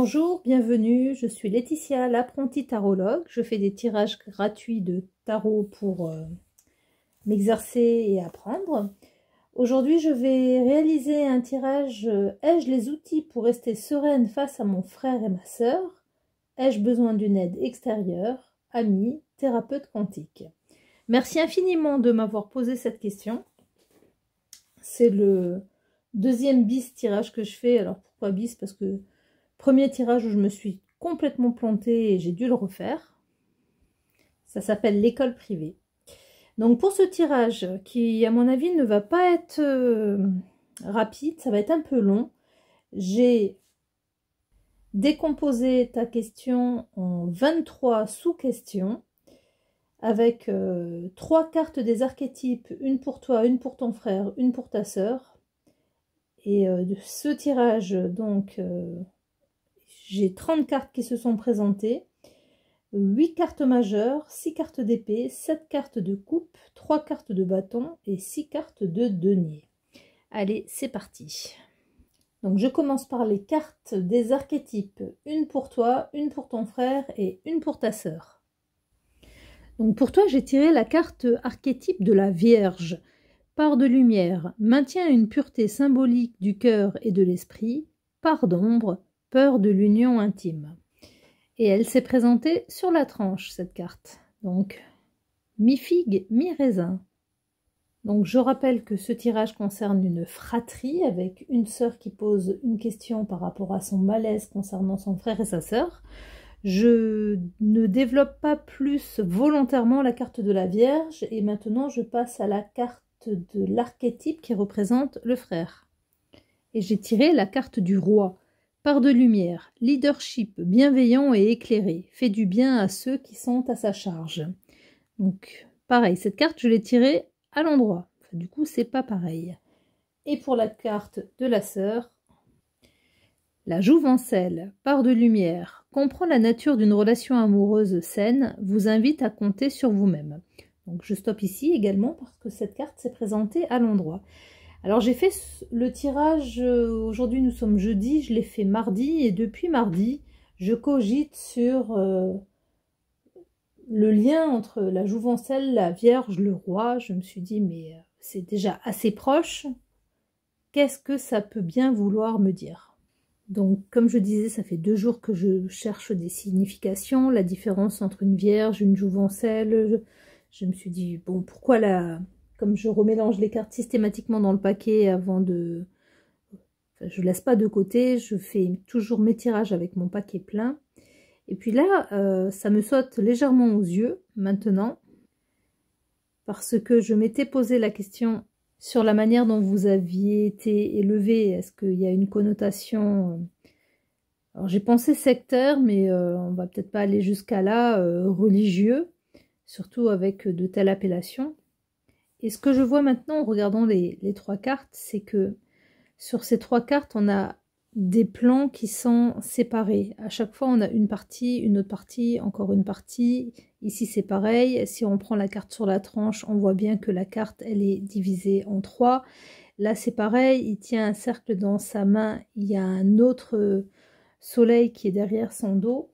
Bonjour, bienvenue, je suis Laetitia, l'apprentie tarologue. Je fais des tirages gratuits de tarot pour m'exercer et apprendre. Aujourd'hui, je vais réaliser un tirage ai-je les outils pour rester sereine face à mon frère et ma sœur? Ai-je besoin d'une aide extérieure? Ami, thérapeute quantique. Merci infiniment de m'avoir posé cette question. C'est le deuxième bis tirage que je fais. Alors pourquoi bis? Parce que premier tirage où je me suis complètement plantée et j'ai dû le refaire. Ça s'appelle l'école privée. Donc pour ce tirage, qui à mon avis ne va pas être rapide, ça va être un peu long, j'ai décomposé ta question en 23 sous-questions avec 3 cartes des archétypes, une pour toi, une pour ton frère, une pour ta sœur. Et ce tirage, donc, j'ai 30 cartes qui se sont présentées, 8 cartes majeures, 6 cartes d'épée, 7 cartes de coupe, 3 cartes de bâton et 6 cartes de denier. Allez, c'est parti. Donc je commence par les cartes des archétypes, une pour toi, une pour ton frère et une pour ta sœur. Donc pour toi, j'ai tiré la carte archétype de la Vierge. Part de lumière, maintient une pureté symbolique du cœur et de l'esprit. Part d'ombre, peur de l'union intime. Et elle s'est présentée sur la tranche, cette carte. Donc, mi-figue, mi-raisin. Donc, je rappelle que ce tirage concerne une fratrie avec une sœur qui pose une question par rapport à son malaise concernant son frère et sa sœur. Je ne développe pas plus volontairement la carte de la Vierge et maintenant je passe à la carte de l'archétype qui représente le frère. Et j'ai tiré la carte du roi. Part de lumière, leadership bienveillant et éclairé, fait du bien à ceux qui sont à sa charge. Donc, pareil, cette carte, je l'ai tirée à l'endroit. Enfin, du coup, c'est pas pareil. Et pour la carte de la sœur, la jouvencelle, part de lumière, comprend la nature d'une relation amoureuse saine, vous invite à compter sur vous-même. Donc, je stoppe ici également parce que cette carte s'est présentée à l'endroit. Alors j'ai fait le tirage, aujourd'hui nous sommes jeudi, je l'ai fait mardi et depuis mardi, je cogite sur le lien entre la jouvencelle, la Vierge, le roi. Je me suis dit mais c'est déjà assez proche, qu'est-ce que ça peut bien vouloir me dire? Donc comme je disais, ça fait 2 jours que je cherche des significations, la différence entre une Vierge, une jouvencelle. Je me suis dit bon pourquoi la... Comme je remélange les cartes systématiquement dans le paquet avant de... Enfin, je ne laisse pas de côté, je fais toujours mes tirages avec mon paquet plein. Et puis là, ça me saute légèrement aux yeux maintenant, parce que je m'étais posé la question sur la manière dont vous aviez été élevé. Est-ce qu'il y a une connotation... Alors j'ai pensé sectaire, mais on va peut-être pas aller jusqu'à là, religieux, surtout avec de telles appellations. Et ce que je vois maintenant en regardant les 3 cartes, c'est que sur ces 3 cartes, on a des plans qui sont séparés. À chaque fois, on a une partie, une autre partie, encore une partie. Ici, c'est pareil. Si on prend la carte sur la tranche, on voit bien que la carte, elle est divisée en 3. Là, c'est pareil. Il tient un cercle dans sa main. Il y a un autre soleil qui est derrière son dos.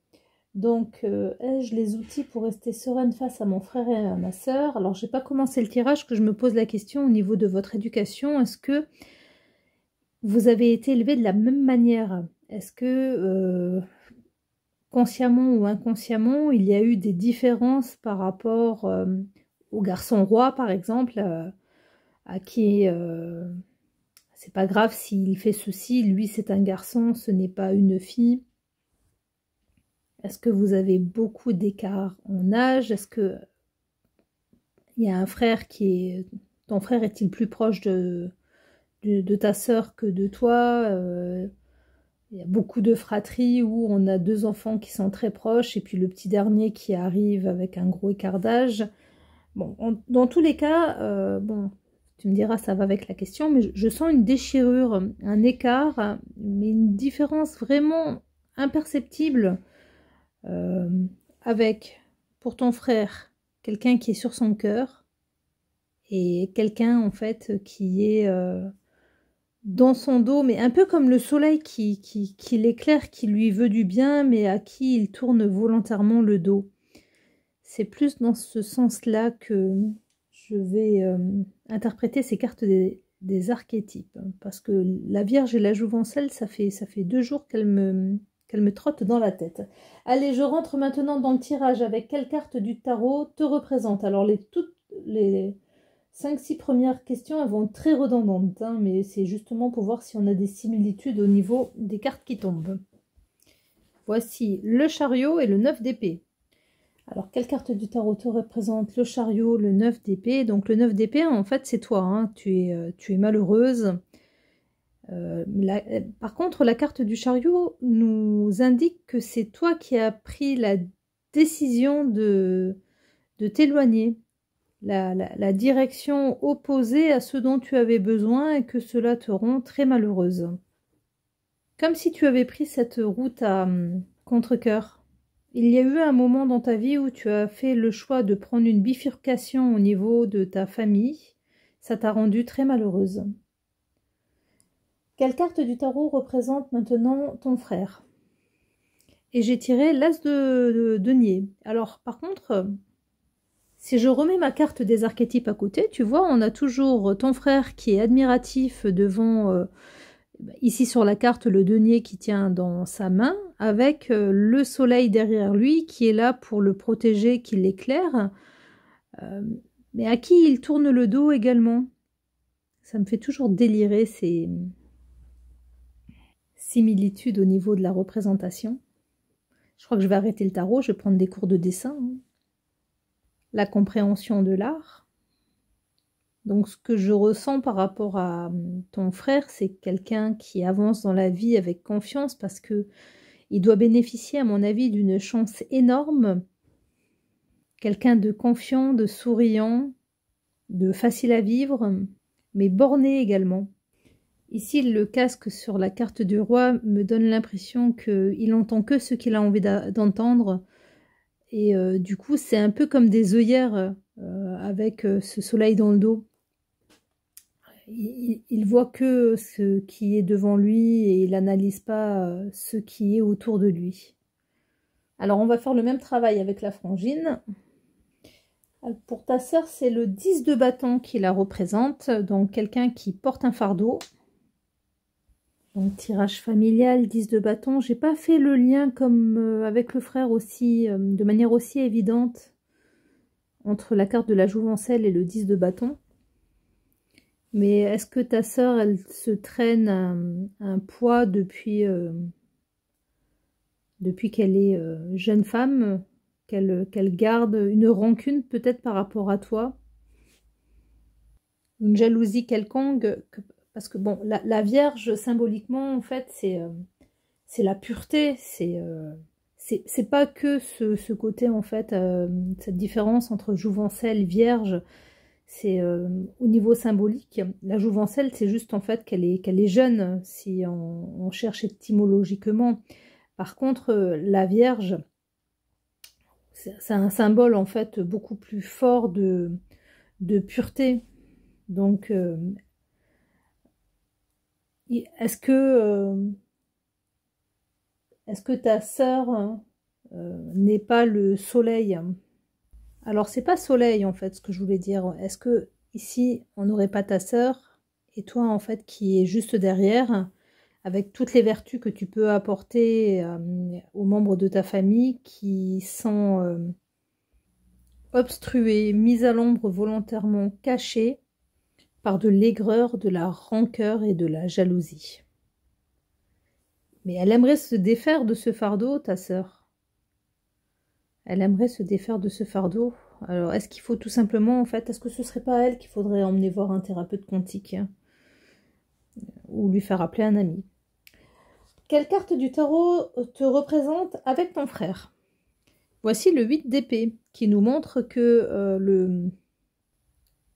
Donc, ai-je les outils pour rester sereine face à mon frère et à ma sœur? Alors, je n'ai pas commencé le tirage, que je me pose la question au niveau de votre éducation. Est-ce que vous avez été élevé de la même manière? Est-ce que, consciemment ou inconsciemment, il y a eu des différences par rapport au garçon roi, par exemple, à qui... c'est pas grave s'il fait ceci, lui c'est un garçon, ce n'est pas une fille. Est-ce que vous avez beaucoup d'écart en âge? Est-ce que il y a un frère qui est... Ton frère est-il plus proche de ta sœur que de toi? Il y a beaucoup de fratries où on a 2 enfants qui sont très proches et puis le petit dernier qui arrive avec un gros écart d'âge. Bon, dans tous les cas, bon, tu me diras, ça va avec la question, mais je sens une déchirure, un écart, mais une différence vraiment imperceptible. Avec, pour ton frère, quelqu'un qui est sur son cœur et quelqu'un en fait qui est dans son dos, mais un peu comme le soleil qui l'éclaire, qui lui veut du bien, mais à qui il tourne volontairement le dos. C'est plus dans ce sens-là que je vais interpréter ces cartes des archétypes. Parce que la Vierge et la Jouvencelle, ça fait 2 jours qu'elle me trotte dans la tête. Allez, je rentre maintenant dans le tirage. Avec quelle carte du tarot te représente? Alors, toutes les 5-6 premières questions, elles vont être très redondantes, hein, mais c'est justement pour voir si on a des similitudes au niveau des cartes qui tombent. Voici le chariot et le 9 d'épée. Alors, quelle carte du tarot te représente? Le chariot, le 9 d'épée. Donc, le 9 d'épée, en fait, c'est toi. Hein. Tu es malheureuse. Par contre, la carte du chariot nous indique que c'est toi qui as pris la décision de t'éloigner. La direction opposée à ce dont tu avais besoin et que cela te rend très malheureuse. Comme si tu avais pris cette route à contre-cœur. Il y a eu un moment dans ta vie où tu as fait le choix de prendre une bifurcation au niveau de ta famille. Ça t'a rendue très malheureuse. Quelle carte du tarot représente maintenant ton frère? Et j'ai tiré l'as de denier. Alors, par contre, si je remets ma carte des archétypes à côté, tu vois, on a toujours ton frère qui est admiratif devant, ici sur la carte, le denier qui tient dans sa main, avec le soleil derrière lui qui est là pour le protéger, qui l'éclaire, mais à qui il tourne le dos également. Ça me fait toujours délirer ces similitudes au niveau de la représentation. Je crois que je vais arrêter le tarot, je vais prendre des cours de dessin. Hein. La compréhension de l'art. Donc ce que je ressens par rapport à ton frère, c'est quelqu'un qui avance dans la vie avec confiance parce que il doit bénéficier, à mon avis, d'une chance énorme. Quelqu'un de confiant, de souriant, de facile à vivre, mais borné également. Ici, le casque sur la carte du roi me donne l'impression qu'il n'entend que ce qu'il a envie d'entendre. Et du coup, c'est un peu comme des œillères avec ce soleil dans le dos. Il voit que ce qui est devant lui et il n'analyse pas ce qui est autour de lui. Alors, on va faire le même travail avec la frangine. Alors, pour ta sœur, c'est le 10 de bâton qui la représente. Donc, quelqu'un qui porte un fardeau. Donc, tirage familial, 10 de bâton. J'ai pas fait le lien comme avec le frère aussi, de manière aussi évidente entre la carte de la Jouvencelle et le 10 de bâton. Mais est-ce que ta sœur, elle se traîne un poids depuis qu'elle est jeune femme, qu'elle garde une rancune peut-être par rapport à toi? Une jalousie quelconque? Parce que bon, la Vierge, symboliquement, en fait, c'est la pureté, c'est pas que ce côté, en fait, cette différence entre Jouvencelle, Vierge, c'est au niveau symbolique. La Jouvencelle, c'est juste en fait qu'elle est jeune, si on cherche étymologiquement. Par contre, la Vierge, c'est un symbole en fait beaucoup plus fort de pureté. Donc, est-ce que ta sœur n'est pas le soleil? Alors, c'est pas soleil, en fait, ce que je voulais dire. Est-ce que, ici, on n'aurait pas ta sœur et toi, en fait, qui est juste derrière, avec toutes les vertus que tu peux apporter aux membres de ta famille qui sont obstrués, mis à l'ombre volontairement, cachés par de l'aigreur, de la rancœur et de la jalousie. Mais elle aimerait se défaire de ce fardeau, ta sœur. Elle aimerait se défaire de ce fardeau. Alors, est-ce qu'il faut tout simplement, en fait, est-ce que ce serait pas elle qu'il faudrait emmener voir un thérapeute quantique, hein, ou lui faire appeler un ami? Quelle carte du tarot te représente avec ton frère? Voici le 8 d'épée, qui nous montre que le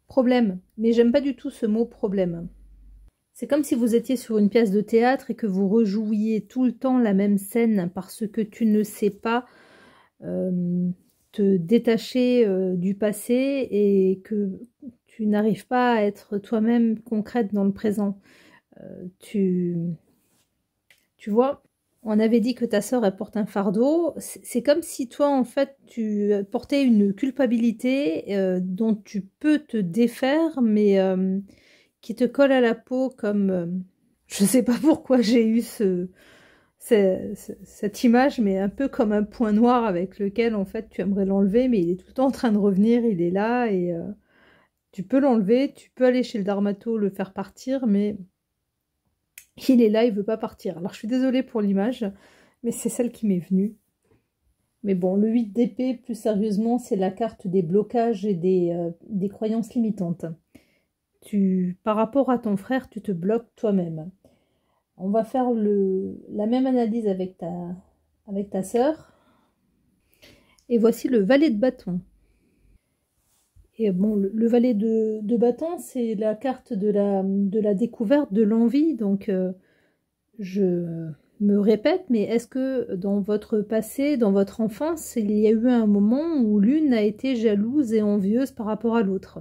problème, mais j'aime pas du tout ce mot problème. C'est comme si vous étiez sur une pièce de théâtre et que vous rejouiez tout le temps la même scène parce que tu ne sais pas te détacher du passé et que tu n'arrives pas à être toi-même concrète dans le présent. tu vois, on avait dit que ta sœur, elle porte un fardeau. C'est comme si toi, en fait, tu portais une culpabilité dont tu peux te défaire, mais qui te colle à la peau comme... je sais pas pourquoi j'ai eu cette image, mais un peu comme un point noir avec lequel, en fait, tu aimerais l'enlever, mais il est tout le temps en train de revenir, il est là, et tu peux l'enlever, tu peux aller chez le dermato, le faire partir, mais il est là, il veut pas partir. Alors, je suis désolée pour l'image, mais c'est celle qui m'est venue. Mais bon, le 8 d'épée, plus sérieusement, c'est la carte des blocages et des croyances limitantes. Par rapport à ton frère, tu te bloques toi-même. On va faire la même analyse avec ta sœur. Et voici le valet de bâton. Et bon, le valet de bâton, c'est la carte de la découverte, de l'envie. Donc, je me répète, mais est-ce que dans votre passé, dans votre enfance, il y a eu un moment où l'une a été jalouse et envieuse par rapport à l'autre?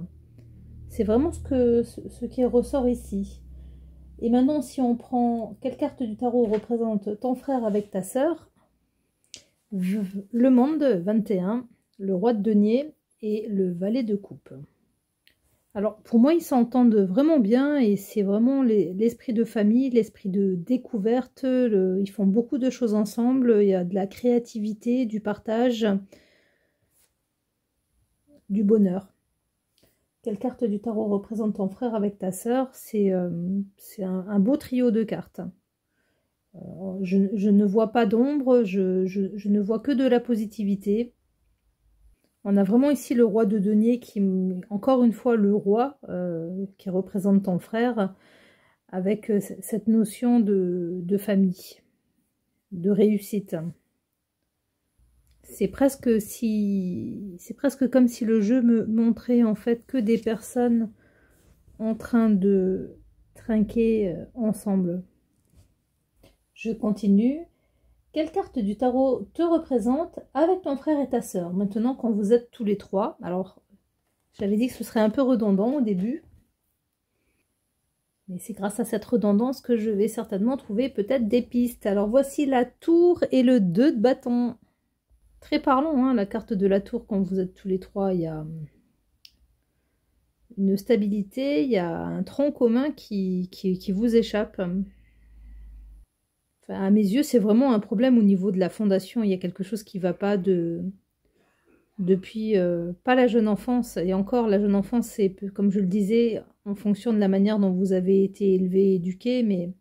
C'est vraiment ce qui ressort ici. Et maintenant, si on prend quelle carte du tarot représente ton frère avec ta sœur, le monde 21, le roi de denier et le valet de coupe. Alors, pour moi, ils s'entendent vraiment bien et c'est vraiment l'esprit de famille, l'esprit de découverte. Ils font beaucoup de choses ensemble. Il y a de la créativité, du partage, du bonheur. Quelle carte du tarot représente ton frère avec ta sœur? C'est un beau trio de cartes. Je ne vois pas d'ombre, je ne vois que de la positivité. On a vraiment ici le roi de denier qui, encore une fois, le roi qui représente ton frère, avec cette notion de famille, de réussite. C'est presque comme si le jeu me montrait en fait que des personnes en train de trinquer ensemble. Je continue. Quelle carte du tarot te représente avec ton frère et ta sœur, maintenant quand vous êtes tous les trois? Alors, j'avais dit que ce serait un peu redondant au début. Mais c'est grâce à cette redondance que je vais certainement trouver peut-être des pistes. Alors, voici la tour et le 2 de bâton. Très parlant, hein, la carte de la tour, quand vous êtes tous les trois, il y a une stabilité, il y a un tronc commun qui vous échappe. Enfin, à mes yeux, c'est vraiment un problème au niveau de la fondation. Il y a quelque chose qui ne va pas depuis pas la jeune enfance. Et encore, la jeune enfance, c'est, comme je le disais, en fonction de la manière dont vous avez été élevé, éduqué, mais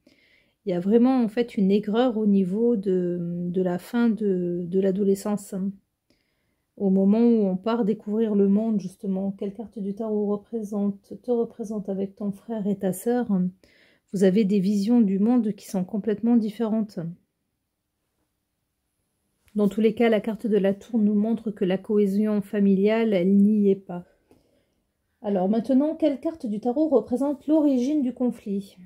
il y a vraiment en fait une aigreur au niveau de la fin de l'adolescence. Au moment où on part découvrir le monde, justement, quelle carte du tarot te représente avec ton frère et ta sœur? Vous avez des visions du monde qui sont complètement différentes. Dans tous les cas, la carte de la tour nous montre que la cohésion familiale, elle n'y est pas. Alors maintenant, quelle carte du tarot représente l'origine du conflit?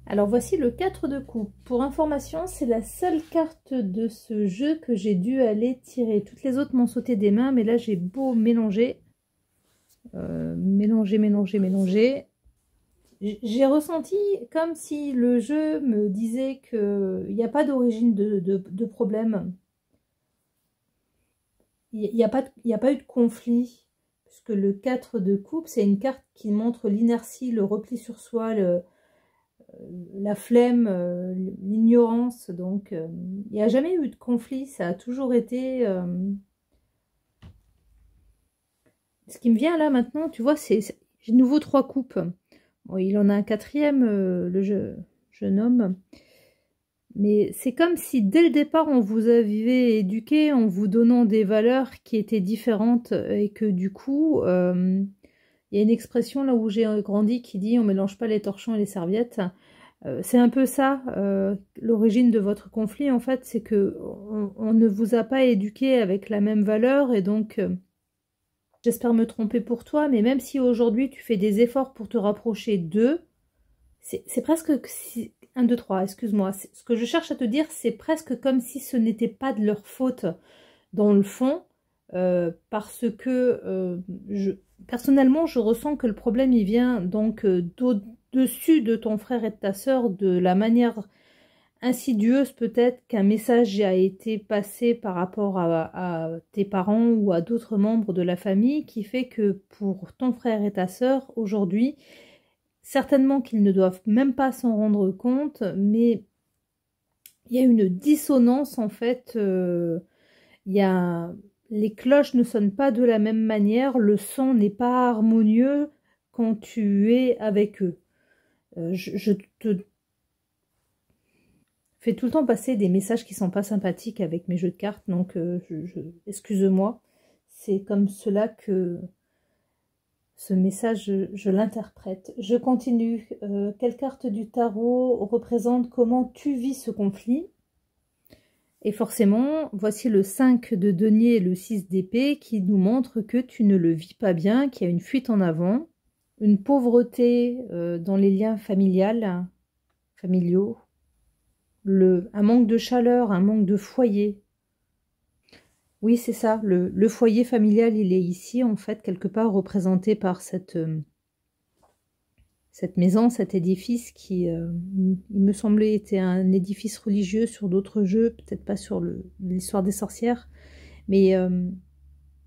Alors voici le 4 de coupe. Pour information, c'est la seule carte de ce jeu que j'ai dû aller tirer. Toutes les autres m'ont sauté des mains, mais là j'ai beau mélanger. Mélanger. J'ai ressenti comme si le jeu me disait qu'il n'y a pas d'origine de problème. Il n'y a pas eu de conflit. Puisque le 4 de coupe, c'est une carte qui montre l'inertie, le repli sur soi, la flemme, l'ignorance. Donc, il n'y a jamais eu de conflit. Ça a toujours été... Ce qui me vient là maintenant, tu vois, c'est de nouveau 3 coupes. Bon, il en a un quatrième, le jeune homme. Mais c'est comme si dès le départ, on vous avait éduqué en vous donnant des valeurs qui étaient différentes et que du coup, il y a une expression là où j'ai grandi qui dit « on mélange pas les torchons et les serviettes ». C'est un peu ça, l'origine de votre conflit en fait, c'est que on ne vous a pas éduqué avec la même valeur et donc... J'espère me tromper pour toi, mais même si aujourd'hui tu fais des efforts pour te rapprocher d'eux, c'est presque... 1, 2, 3, excuse-moi. Ce que je cherche à te dire, c'est presque comme si ce n'était pas de leur faute dans le fond, parce que personnellement, je ressens que le problème, il vient donc de au-dessus de ton frère et de ta sœur de la manière insidieuse peut-être qu'un message a été passé par rapport à tes parents ou à d'autres membres de la famille qui fait que pour ton frère et ta sœur aujourd'hui, certainement qu'ils ne doivent même pas s'en rendre compte, mais il y a une dissonance en fait, les cloches ne sonnent pas de la même manière, le son n'est pas harmonieux quand tu es avec eux. Je te fais tout le temps passer des messages qui sont pas sympathiques avec mes jeux de cartes, donc excuse-moi, c'est comme cela que ce message, je l'interprète. Je continue. Quelle carte du tarot représente comment tu vis ce conflit? Et forcément, voici le 5 de denier et le 6 d'épée qui nous montrent que tu ne le vis pas bien, qu'il y a une fuite en avant, une pauvreté dans les liens familiaux, un manque de chaleur, un manque de foyer. Oui, c'est ça, le foyer familial, il est ici, en fait, quelque part représenté par cette maison, cet édifice qui, il me semblait, était un édifice religieux sur d'autres jeux, peut-être pas sur l'histoire des sorcières, mais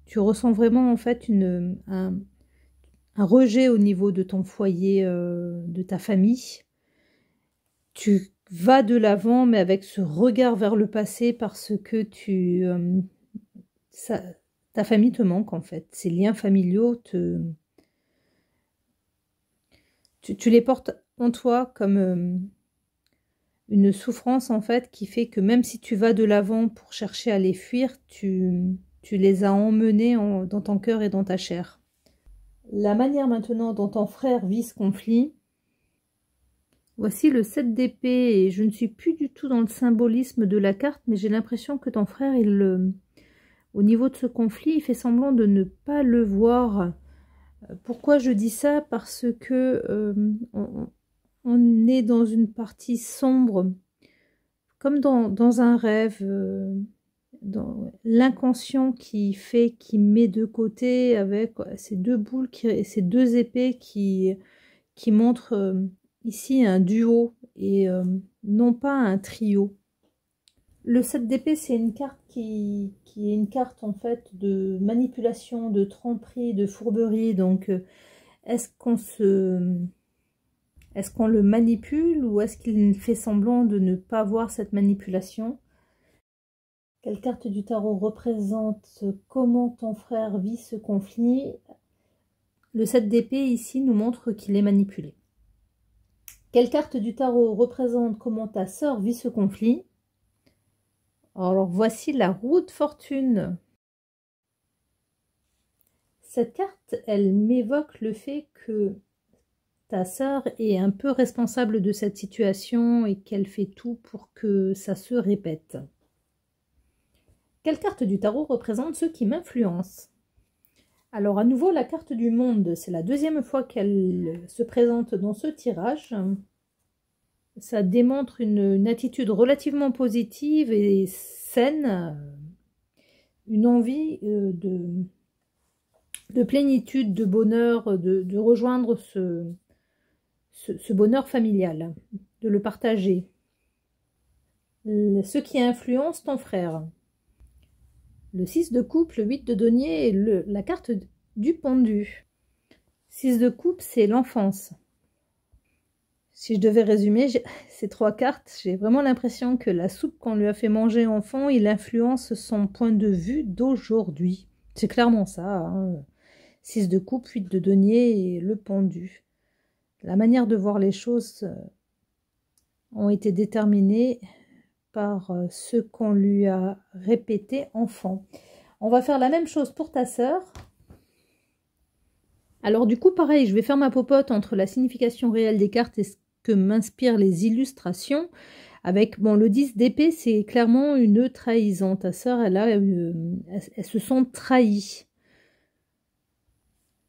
tu ressens vraiment, en fait, un rejet au niveau de ton foyer, de ta famille. Tu vas de l'avant, mais avec ce regard vers le passé parce que ta famille te manque en fait. Ces liens familiaux, tu les portes en toi comme une souffrance en fait qui fait que même si tu vas de l'avant pour chercher à les fuir, tu les as emmenés dans ton cœur et dans ta chair. La manière maintenant dont ton frère vit ce conflit, voici le 7 d'épée et je ne suis plus du tout dans le symbolisme de la carte, mais j'ai l'impression que ton frère, au niveau de ce conflit, il fait semblant de ne pas le voir. Pourquoi je dis ça? Parce que on est dans une partie sombre, comme dans un rêve, dans l'inconscient qui met de côté avec ces deux boules, ces deux épées qui montrent ici un duo et non pas un trio. Le 7 d'épée, c'est une carte qui est une carte en fait de manipulation, de tromperie, de fourberie. Donc, est-ce qu'on le manipule ou est-ce qu'il fait semblant de ne pas voir cette manipulation? Quelle carte du tarot représente comment ton frère vit ce conflit? Le 7 d'épée ici nous montre qu'il est manipulé. Quelle carte du tarot représente comment ta sœur vit ce conflit? Alors voici la roue de fortune. Cette carte, elle m'évoque le fait que ta sœur est un peu responsable de cette situation et qu'elle fait tout pour que ça se répète. Quelle carte du tarot représente ceux qui m'influencent? Alors à nouveau la carte du monde, c'est la deuxième fois qu'elle se présente dans ce tirage. Ça démontre une attitude relativement positive et saine, une envie de plénitude, de bonheur, de rejoindre ce bonheur familial, de le partager. Ce qui influence ton frère. Le 6 de coupe, le 8 de denier et la carte du pendu. 6 de coupe, c'est l'enfance. Si je devais résumer ces trois cartes, j'ai vraiment l'impression que la soupe qu'on lui a fait manger enfant, il influence son point de vue d'aujourd'hui. C'est clairement ça. Hein. 6 de coupe, 8 de denier et le pendu. La manière de voir les choses ont été déterminées par ce qu'on lui a répété enfant. On va faire la même chose pour ta sœur. Alors du coup, pareil, je vais faire ma popote entre la signification réelle des cartes et ce que m'inspirent les illustrations. Avec, bon, le 10 d'épée, c'est clairement une trahison. Ta sœur, elles se sont trahies.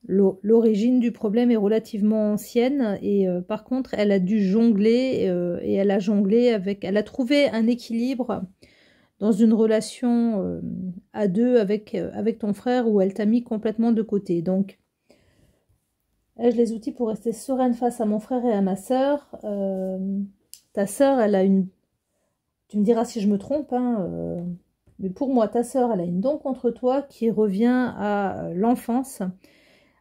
L'origine du problème est relativement ancienne et par contre elle a dû jongler et elle a jonglé elle a trouvé un équilibre dans une relation à deux avec ton frère où elle t'a mis complètement de côté. Donc Ai-je les outils pour rester sereine face à mon frère et à ma sœur? Ta sœur, elle a une... Tu me diras si je me trompe, hein, mais pour moi, ta sœur, elle a une dent contre toi qui revient à l'enfance.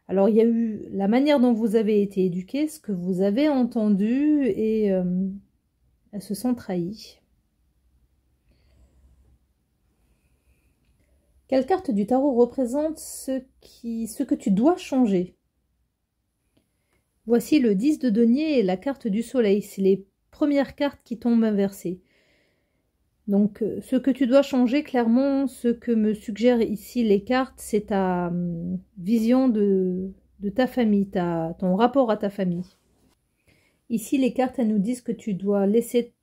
Alors, il y a eu la manière dont vous avez été éduqués, ce que vous avez entendu, et elles se sont trahies. Quelle carte du tarot représente ce que tu dois changer? Voici le 10 de denier et la carte du soleil. C'est les premières cartes qui tombent inversées. Donc, ce que tu dois changer, clairement, ce que me suggèrent ici les cartes, c'est ta vision de ta famille, ton rapport à ta famille. Ici, les cartes, elles nous disent que tu dois laisser...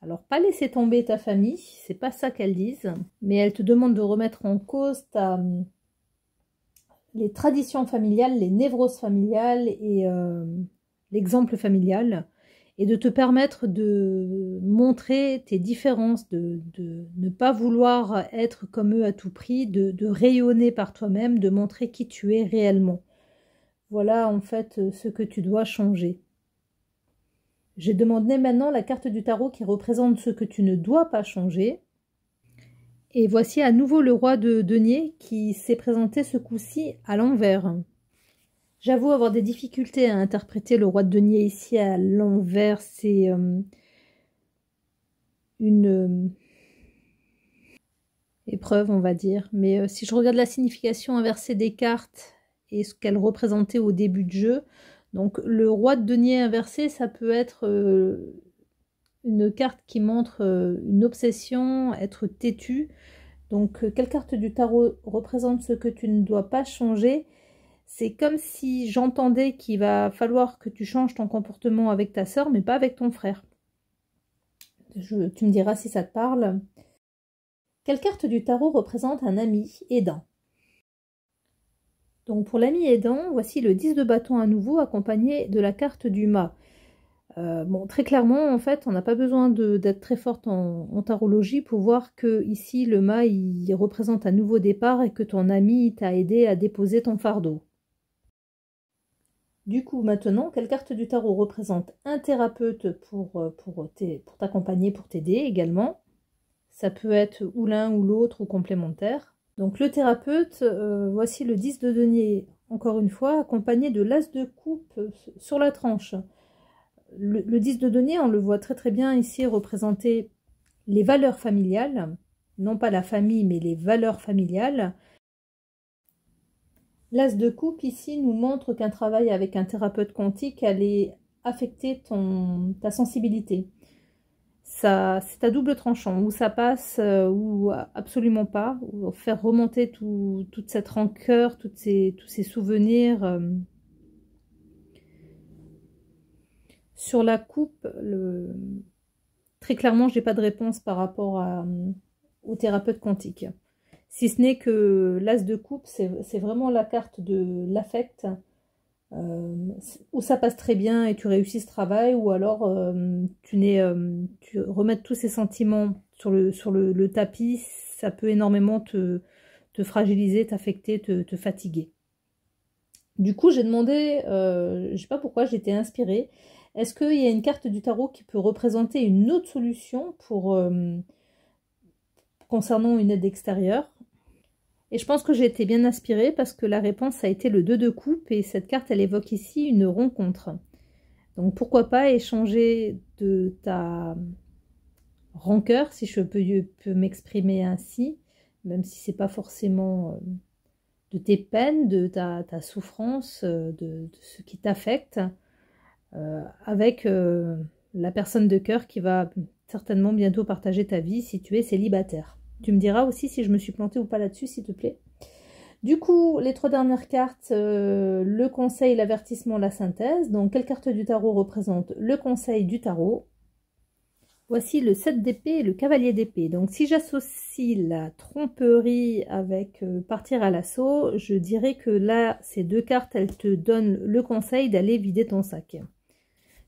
Alors, pas laisser tomber ta famille, c'est pas ça qu'elles disent, mais elles te demandent de remettre en cause les traditions familiales, les névroses familiales et l'exemple familial, et de te permettre de montrer tes différences, de ne pas vouloir être comme eux à tout prix, de rayonner par toi-même, de montrer qui tu es réellement. Voilà en fait ce que tu dois changer. J'ai demandé maintenant la carte du tarot qui représente ce que tu ne dois pas changer. Et voici à nouveau le roi de denier qui s'est présenté ce coup-ci à l'envers. J'avoue avoir des difficultés à interpréter le roi de denier ici à l'envers. C'est une épreuve, on va dire. Mais si je regarde la signification inversée des cartes et ce qu'elles représentaient au début de jeu, donc le roi de denier inversé, ça peut être une carte qui montre une obsession, être têtu. Donc quelle carte du tarot représente ce que tu ne dois pas changer? C'est comme si j'entendais qu'il va falloir que tu changes ton comportement avec ta sœur, mais pas avec ton frère. Tu me diras si ça te parle. Quelle carte du tarot représente un ami aidant? Donc pour l'ami aidant, voici le 10 de bâton à nouveau, accompagné de la carte du mât. Bon, très clairement, en fait, on n'a pas besoin d'être très forte en tarologie pour voir que ici, le mât, il représente un nouveau départ et que ton ami t'a aidé à déposer ton fardeau. Du coup, maintenant, quelle carte du tarot représente un thérapeute pour t'accompagner, pour t'aider également? Ça peut être ou l'un ou l'autre ou complémentaire. Donc le thérapeute, voici le 10 de denier, encore une fois, accompagné de l'as de coupe sur la tranche. Le 10 de denier, on le voit très très bien ici représenter les valeurs familiales, non pas la famille, mais les valeurs familiales. L'as de coupe ici nous montre qu'un travail avec un thérapeute quantique allait affecter ta sensibilité. Ça, c'est à double tranchant, où ça passe ou absolument pas, ou faire remonter toute cette rancœur, tous ces souvenirs. Sur la coupe, très clairement, je n'ai pas de réponse par rapport au thérapeute quantique. Si ce n'est que l'as de coupe, c'est vraiment la carte de l'affect, où ça passe très bien et tu réussis ce travail, ou alors tu remets tous ces sentiments sur le tapis, ça peut énormément te fragiliser, t'affecter, te fatiguer. Du coup, j'ai demandé, je ne sais pas pourquoi, j'étais inspirée. Est-ce qu'il y a une carte du tarot qui peut représenter une autre solution concernant une aide extérieure? Et je pense que j'ai été bien inspirée parce que la réponse a été le 2 de coupe et cette carte, elle évoque ici une rencontre. Donc pourquoi pas échanger de ta rancœur, si je peux m'exprimer ainsi, même si c'est pas forcément de tes peines, de ta souffrance, de ce qui t'affecte, avec la personne de cœur qui va certainement bientôt partager ta vie si tu es célibataire. Tu me diras aussi si je me suis plantée ou pas là-dessus, s'il te plaît. Du coup, les 3 dernières cartes, le conseil, l'avertissement, la synthèse. Donc, quelle carte du tarot représente le conseil du tarot? Voici le 7 d'épée et le cavalier d'épée. Donc, si j'associe la tromperie avec partir à l'assaut, je dirais que là, ces 2 cartes, elles te donnent le conseil d'aller vider ton sac.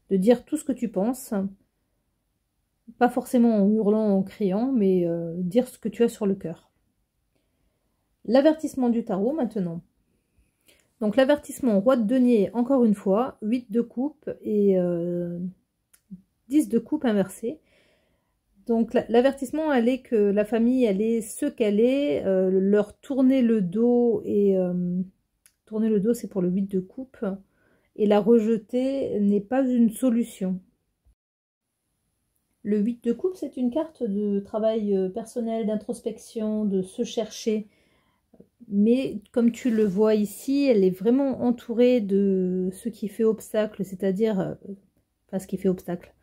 De dire tout ce que tu penses. Pas forcément en hurlant, en criant, mais dire ce que tu as sur le cœur. L'avertissement du tarot maintenant. Donc l'avertissement roi de denier, encore une fois, 8 de coupe et 10 de coupe inversé. Donc l'avertissement, elle est que la famille, elle est ce qu'elle est, leur tourner le dos, et tourner le dos, c'est pour le 8 de coupe, et la rejeter n'est pas une solution. Le 8 de coupe, c'est une carte de travail personnel, d'introspection, de se chercher. Mais comme tu le vois ici, elle est vraiment entourée de ce qui fait obstacle, c'est-à-dire, enfin ce qui fait obstacle.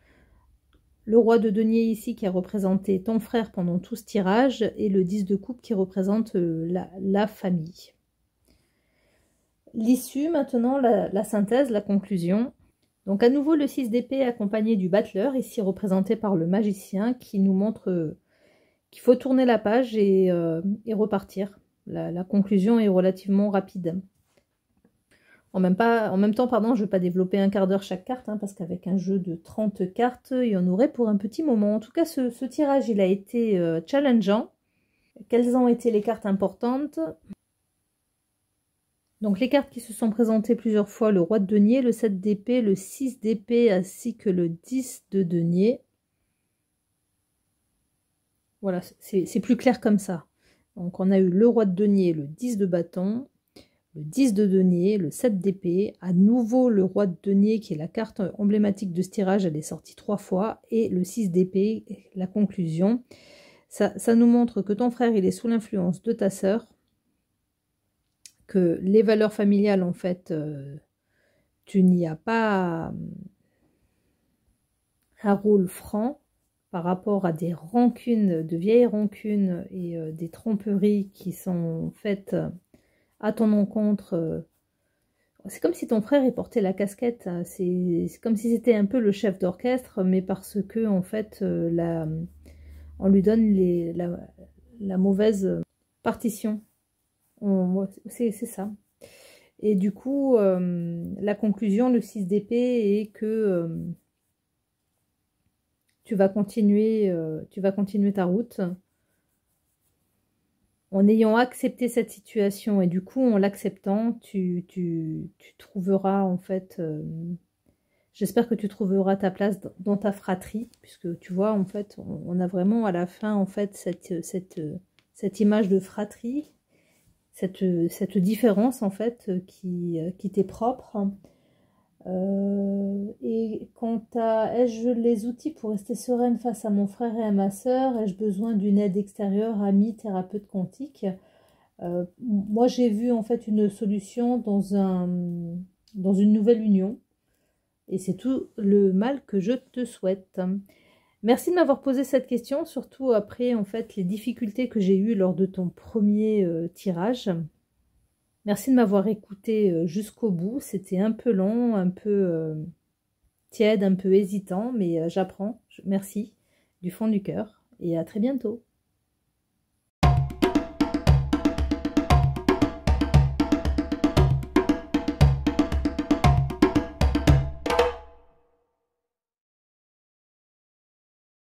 Le roi de denier ici qui a représenté ton frère pendant tout ce tirage, et le 10 de coupe qui représente la famille. L'issue maintenant, la synthèse, la conclusion. Donc à nouveau le 6 d'épée accompagné du battleur, ici représenté par le magicien, qui nous montre qu'il faut tourner la page et repartir. La conclusion est relativement rapide. En même temps, pardon, je ne vais pas développer un quart d'heure chaque carte, hein, parce qu'avec un jeu de 30 cartes, il y en aurait pour un petit moment. En tout cas, ce tirage, il a été challengeant. Quelles ont été les cartes importantes? Donc les cartes qui se sont présentées plusieurs fois, le roi de denier, le 7 d'épée, le 6 d'épée, ainsi que le 10 de denier. Voilà, c'est plus clair comme ça. Donc on a eu le roi de denier, le 10 de bâton, le 10 de denier, le 7 d'épée, à nouveau le roi de denier qui est la carte emblématique de ce tirage, elle est sortie 3 fois, et le 6 d'épée, la conclusion. Ça nous montre que ton frère, il est sous l'influence de ta sœur, que les valeurs familiales, en fait, tu n'y as pas un rôle franc par rapport à des rancunes, de vieilles rancunes et des tromperies qui sont faites à ton encontre. C'est comme si ton frère il portait la casquette, c'est comme si c'était un peu le chef d'orchestre, mais parce que en fait on lui donne la mauvaise partition. C'est ça. Et du coup, la conclusion, le 6 d'épée, est que tu vas continuer ta route en ayant accepté cette situation. Et du coup, en l'acceptant, tu trouveras, en fait, j'espère que tu trouveras ta place dans ta fratrie, puisque tu vois, en fait, on a vraiment à la fin, en fait, cette image de fratrie, cette différence, en fait, qui t'est propre. Et quant à ai-je les outils pour rester sereine face à mon frère et à ma sœur, ai-je besoin d'une aide extérieure, ami, thérapeute quantique, moi j'ai vu en fait une solution dans une nouvelle union, et c'est tout le mal que je te souhaite. Merci de m'avoir posé cette question, surtout après en fait les difficultés que j'ai eues lors de ton premier tirage. Merci de m'avoir écouté jusqu'au bout. C'était un peu long, un peu tiède, un peu hésitant, mais j'apprends. Merci du fond du cœur et à très bientôt.